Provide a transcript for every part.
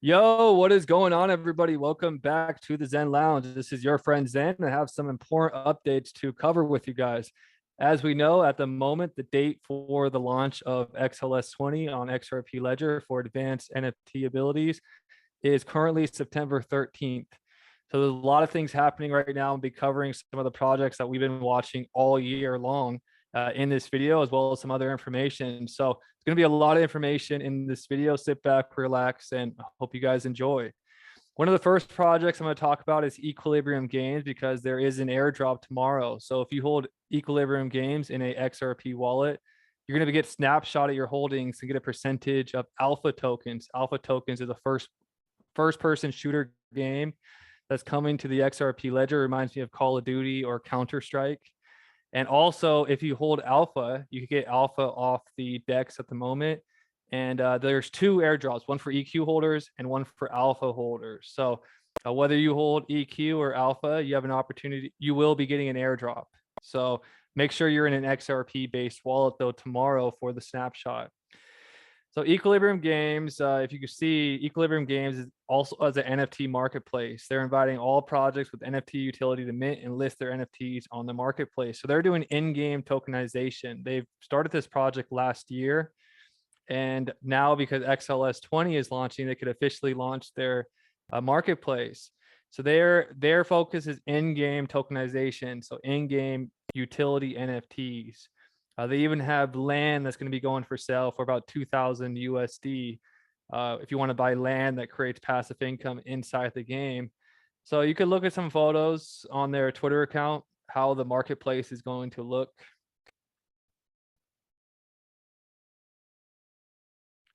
Yo, what is going on, everybody? Welcome back to the Zen Lounge. This is your friend Zen. I have some important updates to cover with you guys. As we know, at the moment, the date for the launch of XLS-20 on XRP Ledger for advanced NFT abilities is currently September 13th. So there's a lot of things happening right now. I'll be covering some of the projects that we've been watching all year long in this video, as well as some other information. So it's going to be a lot of information in this video. Sit back, relax, and I hope you guys enjoy. One of the first projects I'm going to talk about is Equilibrium Games because there is an airdrop tomorrow. So if you hold Equilibrium Games in a XRP wallet, you're going to get snapshot of your holdings and get a percentage of alpha tokens. Alpha tokens is a first person shooter game that's coming to the XRP ledger. It reminds me of Call of Duty or Counter-Strike. And also, if you hold alpha, you can get alpha off the DEX at the moment. And there's two airdrops, one for EQ holders and one for alpha holders. So whether you hold EQ or alpha, you have an opportunity. You will be getting an airdrop. So make sure you're in an XRP based wallet though tomorrow for the snapshot. So Equilibrium Games, if you can see, Equilibrium Games is also as an NFT marketplace. They're inviting all projects with NFT utility to mint and list their NFTs on the marketplace. So they're doing in-game tokenization. They've started this project last year. And now because XLS-20 is launching, they could officially launch their marketplace. So their focus is in-game tokenization. So in-game utility NFTs. They even have land that's going to be going for sale for about 2,000 USD if you want to buy land that creates passive income inside the game. So you could look at some photos on their Twitter account, how the marketplace is going to look.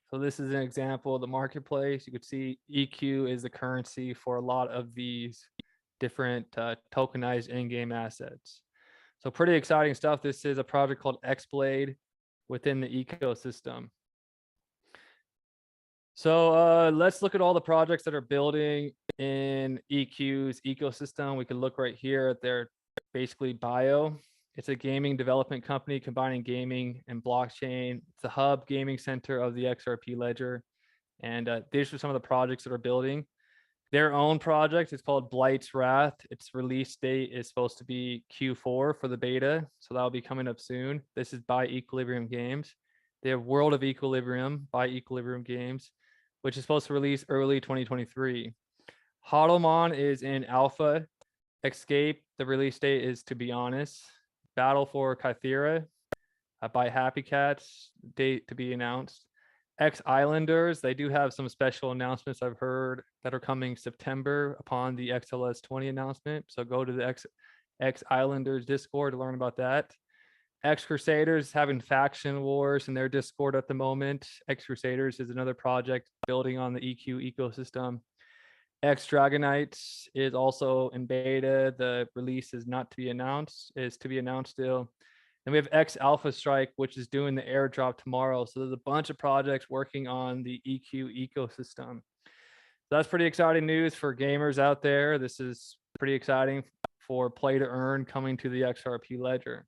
So this is an example of the marketplace. You could see EQ is the currency for a lot of these different tokenized in-game assets. So pretty exciting stuff. This is a project called X-Blade within the ecosystem. So let's look at all the projects that are building in EQ's ecosystem. We can look right here at their basically bio. It's a gaming development company combining gaming and blockchain. It's a hub gaming center of the XRP ledger. And these are some of the projects that are building. Their own project is called Blight's Wrath. Its release date is supposed to be Q4 for the beta. So that'll be coming up soon. This is by Equilibrium Games. They have World of Equilibrium by Equilibrium Games, which is supposed to release early 2023. Hodlmon is in alpha. Escape, the release date is To Be Honest. Battle for Kythera by Happy Cats, date to be announced. X Islanders, they do have some special announcements I've heard that are coming September upon the XLS-20 announcement. So go to the X Islanders Discord to learn about that. X Crusaders having faction wars in their Discord at the moment. X Crusaders is another project building on the EQ ecosystem. X Dragonites is also in beta. The release is not to be announced, is to be announced still. And we have X Alpha Strike, which is doing the airdrop tomorrow. So there's a bunch of projects working on the EQ ecosystem. So that's pretty exciting news for gamers out there. This is pretty exciting for play to earn coming to the XRP ledger.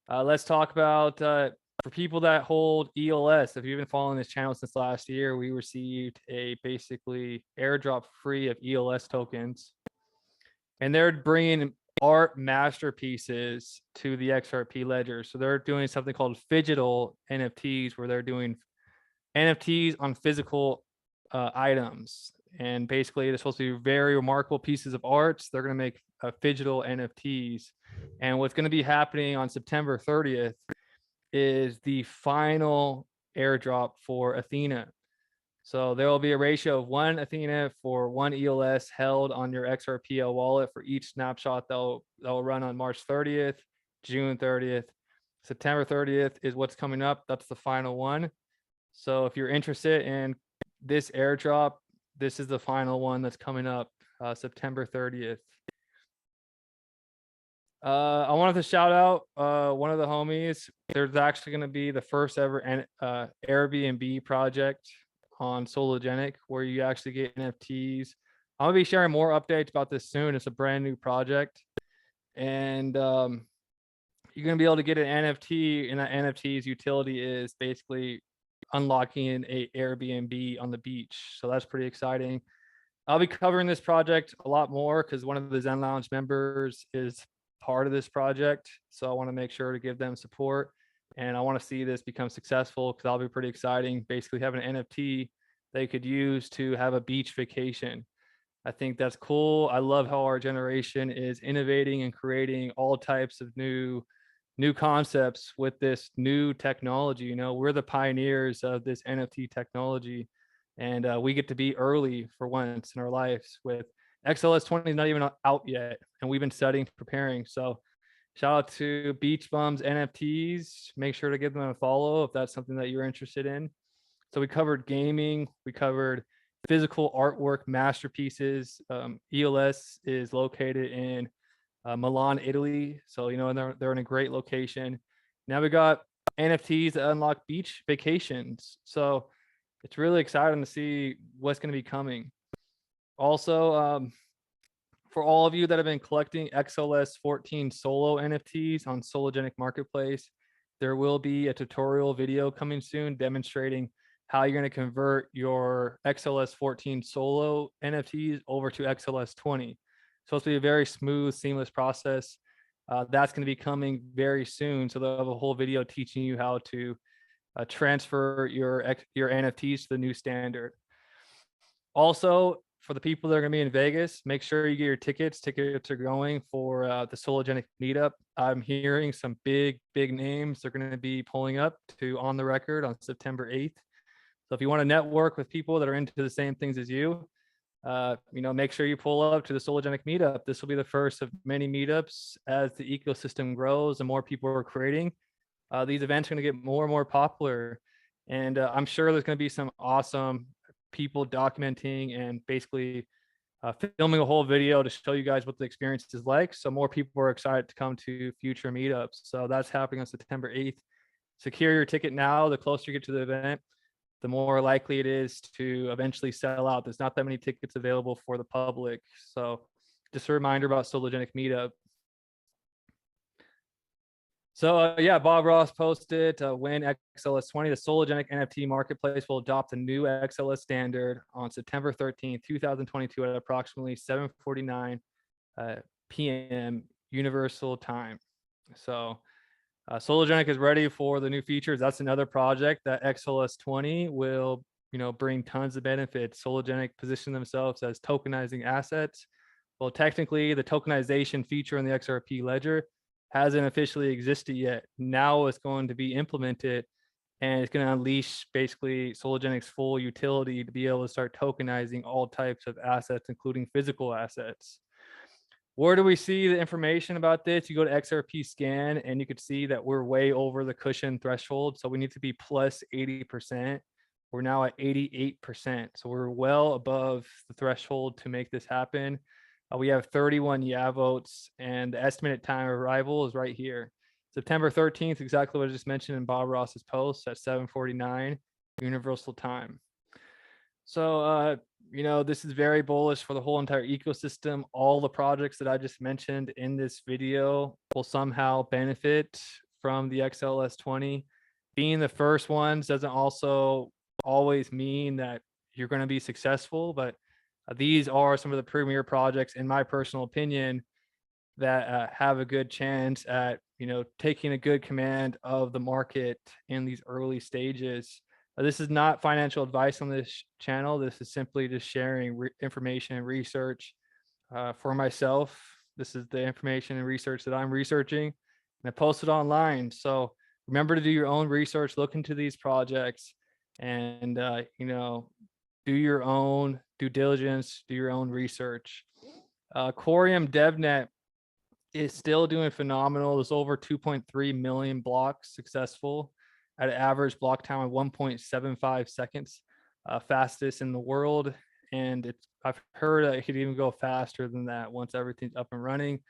Let's talk about for people that hold ELS. If you've been following this channel since last year, we received a basically airdrop free of ELS tokens. And they're bringing art masterpieces to the XRP ledger. So they're doing something called phygital NFTs, where they're doing NFTs on physical items. And basically, they're supposed to be very remarkable pieces of art. They're going to make phygital NFTs. And what's going to be happening on September 30th is the final airdrop for Athena. So there will be a ratio of 1 Athena for 1 ELS held on your XRPL wallet for each snapshot that will run on March 30th, June 30th. September 30th is what's coming up. That's the final one. So if you're interested in this airdrop, this is the final one that's coming up, September 30th. I wanted to shout out one of the homies. There's actually going to be the first ever Airbnb project on Sologenic where you actually get NFTs. I'm gonna be sharing more updates about this soon. It's a brand new project, and you're gonna be able to get an NFT, and that NFT's utility is basically unlocking a Airbnb on the beach. So that's pretty exciting. I'll be covering this project a lot more because one of the Zen Lounge members is part of this project. So I want to make sure to give them support. And I want to see this become successful because that'll be pretty exciting. Basically, having an NFT they could use to have a beach vacation. I think that's cool. I love how our generation is innovating and creating all types of new concepts with this new technology. You know, we're the pioneers of this NFT technology, and we get to be early for once in our lives. With XLS-20 not even out yet, and we've been studying, preparing. So shout out to Beach Bums NFTs. Make sure to give them a follow if that's something that you're interested in. So we covered gaming, we covered physical artwork masterpieces. ELS is located in Milan, Italy. So, you know, they're in a great location. Now we got NFTs that unlock beach vacations. So it's really exciting to see what's going to be coming. Also, for all of you that have been collecting XLS-20 solo NFTs on Sologenic Marketplace, there will be a tutorial video coming soon demonstrating how you're going to convert your XLS-20 solo NFTs over to XLS-20. So it's going to be a very smooth, seamless process. That's going to be coming very soon. So they'll have a whole video teaching you how to transfer your NFTs to the new standard. Also, for the people that are going to be in Vegas, make sure you get your tickets. Tickets are going for the Sologenic meetup. I'm hearing some big names. They're going to be pulling up to On the Record on September 8th. So if you want to network with people that are into the same things as you, you know, make sure you pull up to the Sologenic meetup. This will be the first of many meetups as the ecosystem grows and more people are creating. These events are going to get more and more popular. And I'm sure there's going to be some awesome people documenting and basically filming a whole video to show you guys what the experience is like. So more people are excited to come to future meetups. So that's happening on September 8th. Secure your ticket now. The closer you get to the event, the more likely it is to eventually sell out. There's not that many tickets available for the public. So just a reminder about Sologenic meetup. So yeah, Bob Ross posted when XLS-20, the Sologenic NFT marketplace will adopt a new XLS standard on September 13th, 2022 at approximately 7:49 p.m. Universal time. So Sologenic is ready for the new features. That's another project that XLS-20 will, you know, bring tons of benefits. Sologenic position themselves as tokenizing assets. Well, technically, the tokenization feature in the XRP ledger hasn't officially existed yet. Now it's going to be implemented, and it's going to unleash basically Sologenic's full utility to be able to start tokenizing all types of assets, including physical assets. Where do we see the information about this? You go to XRP scan and you could see that we're way over the cushion threshold. So we need to be plus 80%. We're now at 88%. So we're well above the threshold to make this happen. We have 31 yeah votes, and the estimated time of arrival is right here. September 13th, exactly what I just mentioned in Bob Ross's post at 7:49 Universal time. So, you know, this is very bullish for the whole entire ecosystem. All the projects that I just mentioned in this video will somehow benefit from the XLS-20. Being the first ones doesn't also always mean that you're going to be successful, but these are some of the premier projects, in my personal opinion, that have a good chance at, you know, taking a good command of the market in these early stages. This is not financial advice on this channel. This is simply just sharing information and research for myself. This is the information and research that I'm researching, and I post it online. So remember to do your own research, look into these projects, and you know, do your own due diligence, do your own research. Corium DevNet is still doing phenomenal. There's over 2.3 million blocks successful at an average block time of 1.75 seconds, fastest in the world. And I've heard it could even go faster than that once everything's up and running.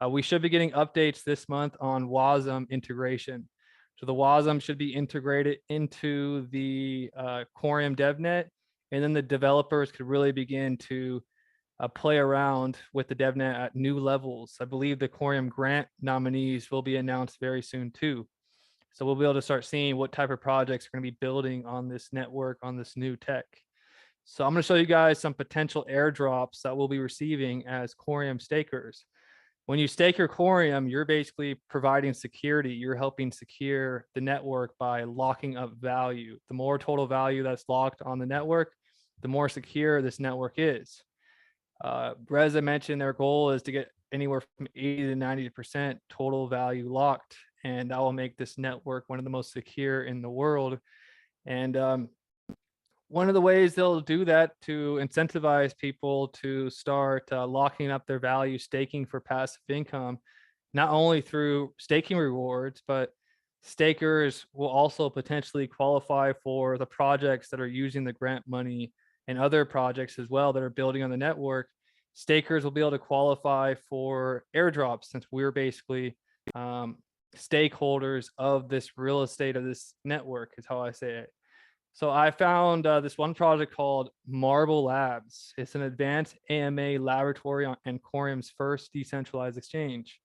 We should be getting updates this month on WASM integration. So the WASM should be integrated into the Corium DevNet, and then the developers could really begin to play around with the DevNet at new levels. I believe the Corium grant nominees will be announced very soon too. So we'll be able to start seeing what type of projects are going to be building on this network, on this new tech. So I'm going to show you guys some potential airdrops that we'll be receiving as Corium stakers. When you stake your Corium, you're basically providing security. You're helping secure the network by locking up value. The more total value that's locked on the network, the more secure this network is. Reza mentioned their goal is to get anywhere from 80 to 90% total value locked, and that will make this network one of the most secure in the world. And one of the ways they'll do that to incentivize people to start locking up their value, staking for passive income, not only through staking rewards, but stakers will also potentially qualify for the projects that are using the grant money and other projects as well that are building on the network. Stakers will be able to qualify for airdrops since we're basically stakeholders of this real estate of this network, is how I say it. So I found this one project called Marble Labs. It's an advanced AMA laboratory and Corium's first decentralized exchange.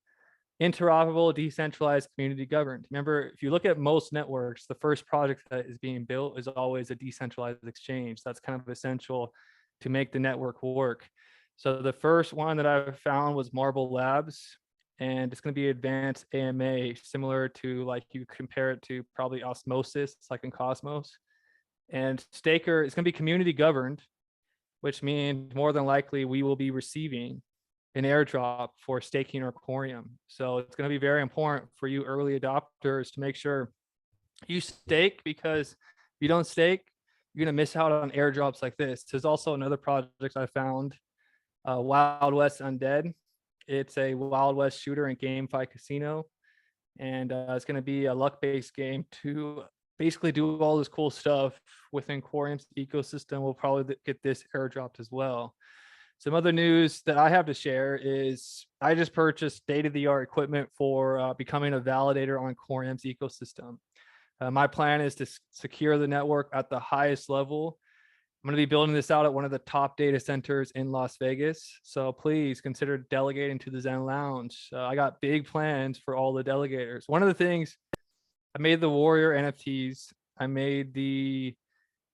Interoperable, decentralized, community governed. Remember, if you look at most networks, the first project that is being built is always a decentralized exchange. That's kind of essential to make the network work. So the first one that I found was Marble Labs, and it's going to be advanced AMA, similar to, like, you compare it to probably Osmosis, like in Cosmos. And staker is going to be community governed, which means more than likely we will be receiving an airdrop for staking our Corium. So it's going to be very important for you early adopters to make sure you stake, because if you don't stake, you're going to miss out on airdrops like this. There's also another project I found, Wild West Undead. It's a Wild West shooter and GameFi casino. And it's going to be a luck-based game to basically do all this cool stuff within Corium's ecosystem. We'll probably get this airdropped as well. Some other news that I have to share is I just purchased state-of-the-art equipment for becoming a validator on Corium's ecosystem. My plan is to secure the network at the highest level. I'm going to be building this out at one of the top data centers in Las Vegas. So please consider delegating to the Zen Lounge. I got big plans for all the delegators. One of the things, I made the Warrior NFTs. I made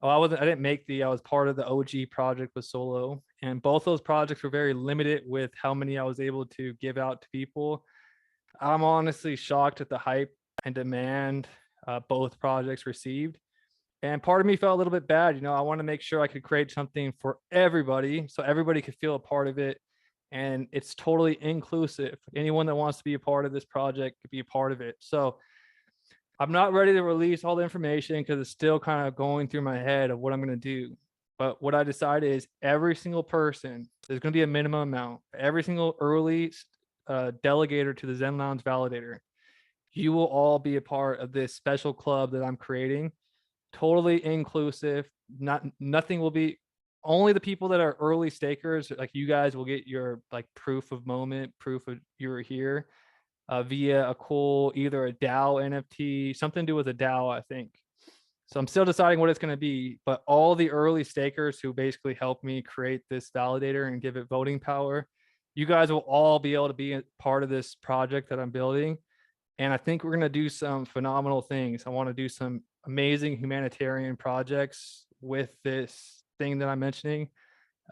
I didn't make I was part of the OG project with Solo. And both those projects were very limited with how many I was able to give out to people. I'm honestly shocked at the hype and demand both projects received. And part of me felt a little bit bad. I want to make sure I could create something for everybody so everybody could feel a part of it. And it's totally inclusive. Anyone that wants to be a part of this project could be a part of it. So I'm not ready to release all the information because it's still kind of going through my head of what I'm going to do. But what I decided is every single person, there's going to be a minimum amount. Every single early delegator to the Zen Lounge Validator, you will all be a part of this special club that I'm creating. Totally inclusive. Nothing will be, only the people that are early stakers, like you guys, will get your like proof of moment, proof of you're here. Via a cool, either a DAO NFT, something to do with a DAO, I think. So I'm still deciding what it's going to be, but all the early stakers who basically helped me create this validator and give it voting power, you guys will all be able to be a part of this project that I'm building. And I think we're going to do some phenomenal things. I want to do some amazing humanitarian projects with this thing that I'm mentioning.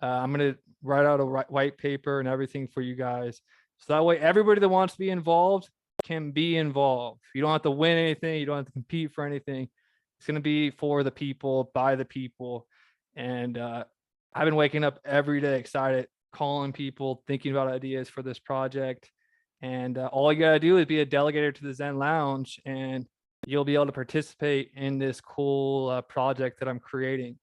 I'm going to write out a white paper and everything for you guys. So that way, everybody that wants to be involved can be involved. You don't have to win anything. You don't have to compete for anything. It's going to be for the people, by the people. And I've been waking up every day excited, calling people, thinking about ideas for this project. And all you got to do is be a delegator to the Zen Lounge, and you'll be able to participate in this cool project that I'm creating.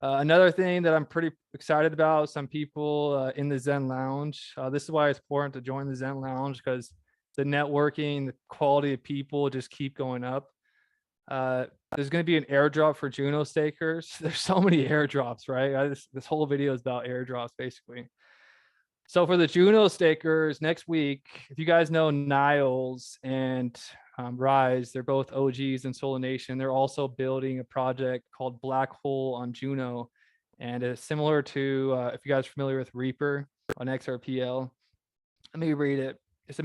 Another thing that I'm pretty excited about, some people in the Zen Lounge. This is why it's important to join the Zen Lounge, because the networking, the quality of people just keep going up. There's going to be an airdrop for Juno stakers. There's so many airdrops, right? This whole video is about airdrops, basically. So for the Juno stakers next week, if you guys know Niles and Rise, they're both OGs in Solar Nation. They're also building a project called Black Hole on Juno. And it's similar to, if you guys are familiar with Reaper on XRPL, let me read it. It's a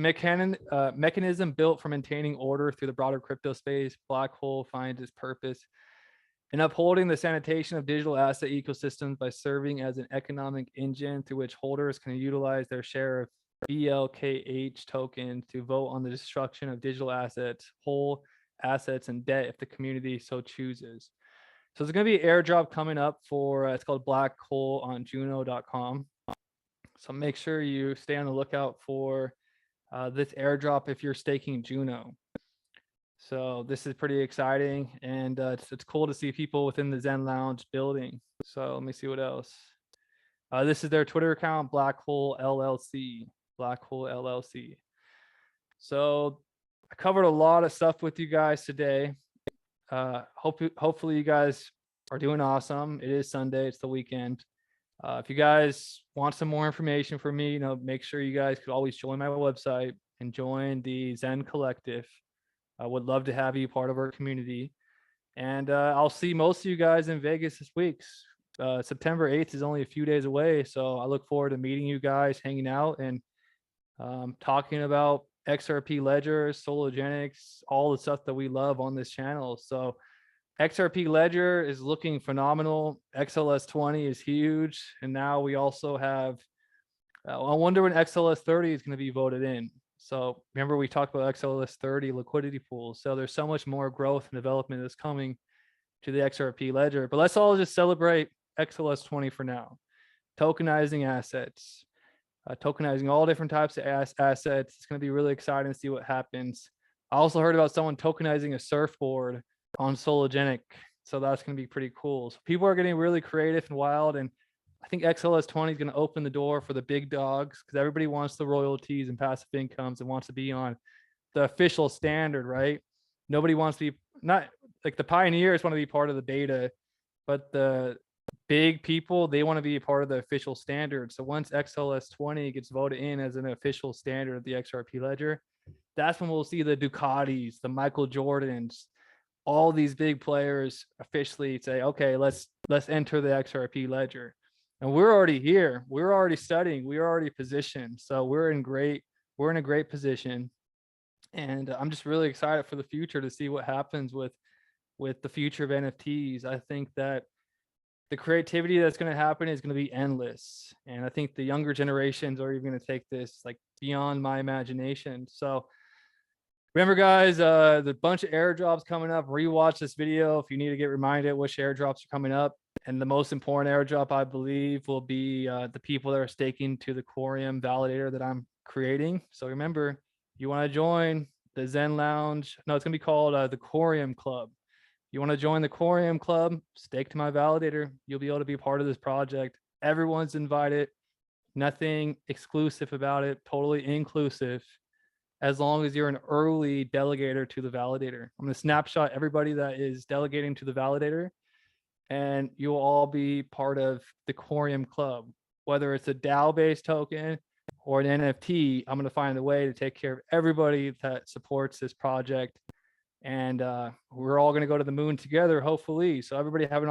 mechanism built for maintaining order through the broader crypto space. Black hole finds its purpose in upholding the sanitation of digital asset ecosystems by serving as an economic engine through which holders can utilize their share of BLKH tokens to vote on the destruction of digital assets, whole assets, and debt if the community so chooses. So there's going to be an airdrop coming up for, it's called Black Hole on Juno.com. So make sure you stay on the lookout for this airdrop if you're staking Juno. So this is pretty exciting, and it's cool to see people within the Zen Lounge building. So let me see what else. This is their Twitter account, Black Hole LLC. Black Hole LLC. So I covered a lot of stuff with you guys today. Hopefully you guys are doing awesome. It is Sunday, it's the weekend. If you guys want some more information from me, make sure you guys could always join my website and join the Zen Collective. I would love to have you part of our community. And I'll see most of you guys in Vegas this week. September 8th is only a few days away. So I look forward to meeting you guys, hanging out, and talking about XRP ledgers, Sologenics, all the stuff that we love on this channel. So XRP ledger is looking phenomenal. XLS-20 is huge. And now we also have, I wonder when XLS-30 is going to be voted in. So remember we talked about XLS-30 liquidity pools. So there's so much more growth and development that's coming to the XRP ledger. But let's all just celebrate XLS-20 for now. Tokenizing assets, tokenizing all different types of assets. It's going to be really exciting to see what happens. I also heard about someone tokenizing a surfboard on Sologenic. So that's going to be pretty cool. So people are getting really creative and wild. And I think XLS-20 is going to open the door for the big dogs, because everybody wants the royalties and passive incomes and wants to be on the official standard, right? Nobody wants to be, not like the pioneers want to be part of the beta, but the big people, they want to be a part of the official standard. So once XLS-20 gets voted in as an official standard of the XRP ledger, that's when we'll see the Ducatis, the Michael Jordans, all these big players officially say, okay, let's enter the XRP ledger. And we're already here. We're already studying. We're already positioned. So we're in a great position. And I'm just really excited for the future to see what happens with the future of NFTs. I think that the creativity that's going to happen is going to be endless. And I think the younger generations are even going to take this like beyond my imagination. So remember, guys, the bunch of airdrops coming up. Rewatch this video if you need to get reminded which airdrops are coming up. And the most important airdrop, I believe, will be the people that are staking to the Corium validator that I'm creating. So remember, you want to join the Zen Lounge. No, it's going to be called the Corium Club. You want to join the Corium Club, stake to my validator. You'll be able to be part of this project. Everyone's invited. Nothing exclusive about it. Totally inclusive. As long as you're an early delegator to the validator. I'm going to snapshot everybody that is delegating to the validator, and you'll all be part of the Corium Club. Whether it's a DAO-based token or an NFT, I'm going to find a way to take care of everybody that supports this project. And we're all going to go to the moon together, hopefully. So everybody have an